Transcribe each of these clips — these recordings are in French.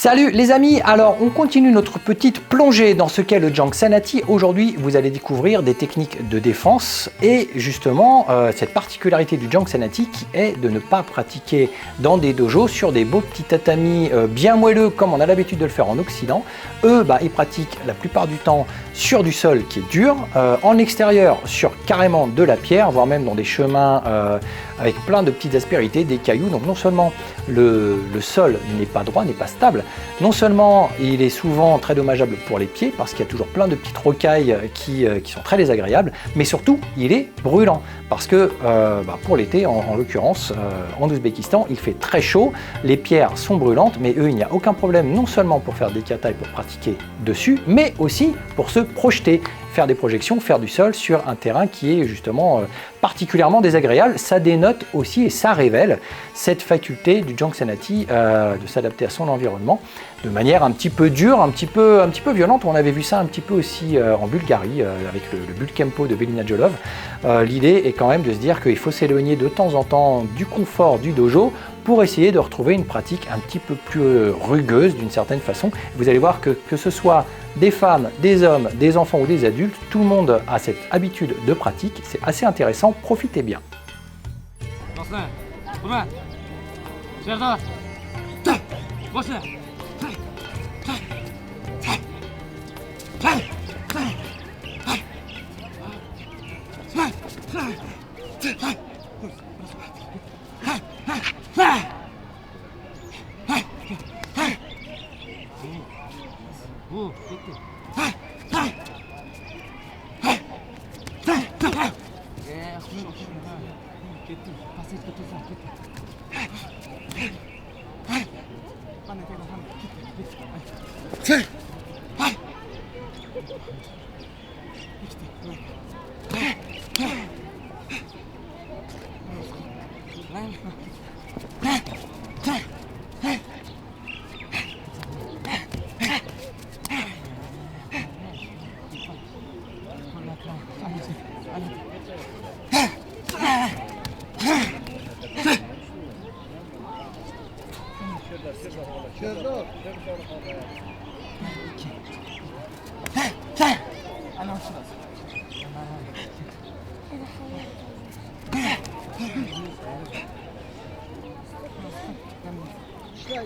Salut les amis, alors on continue notre petite plongée dans ce qu'est le Jank-Sanity. Aujourd'hui vous allez découvrir des techniques de défense et justement cette particularité du Jank-Sanity qui est de ne pas pratiquer dans des dojos sur des beaux petits tatamis bien moelleux comme on a l'habitude de le faire en Occident. Eux ils pratiquent la plupart du temps sur du sol qui est dur, en extérieur sur carrément de la pierre, voire même dans des chemins avec plein de petites aspérités, des cailloux. Donc non seulement le sol n'est pas droit, n'est pas stable, non seulement il est souvent très dommageable pour les pieds parce qu'il y a toujours plein de petites rocailles qui sont très désagréables, mais surtout il est brûlant parce que pour l'été en l'occurrence en Ouzbékistan il fait très chaud, les pierres sont brûlantes, mais eux il n'y a aucun problème non seulement pour faire des katas et pour pratiquer dessus, mais aussi pour se projeter, faire des projections, faire du sol sur un terrain qui est justement particulièrement désagréable. Ça dénote aussi et ça révèle cette faculté du Jank-Sanity de s'adapter à son environnement de manière un petit peu dure, un petit peu violente. On avait vu ça un petit peu aussi en Bulgarie avec le Bulkempo de Belina Jolov. L'idée est quand même de se dire qu'il faut s'éloigner de temps en temps du confort du dojo pour essayer de retrouver une pratique un petit peu plus rugueuse d'une certaine façon. Vous allez voir que ce soit des femmes, des hommes, des enfants ou des adultes, tout le monde a cette habitude de pratique. C'est assez intéressant, profitez bien.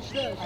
İşte.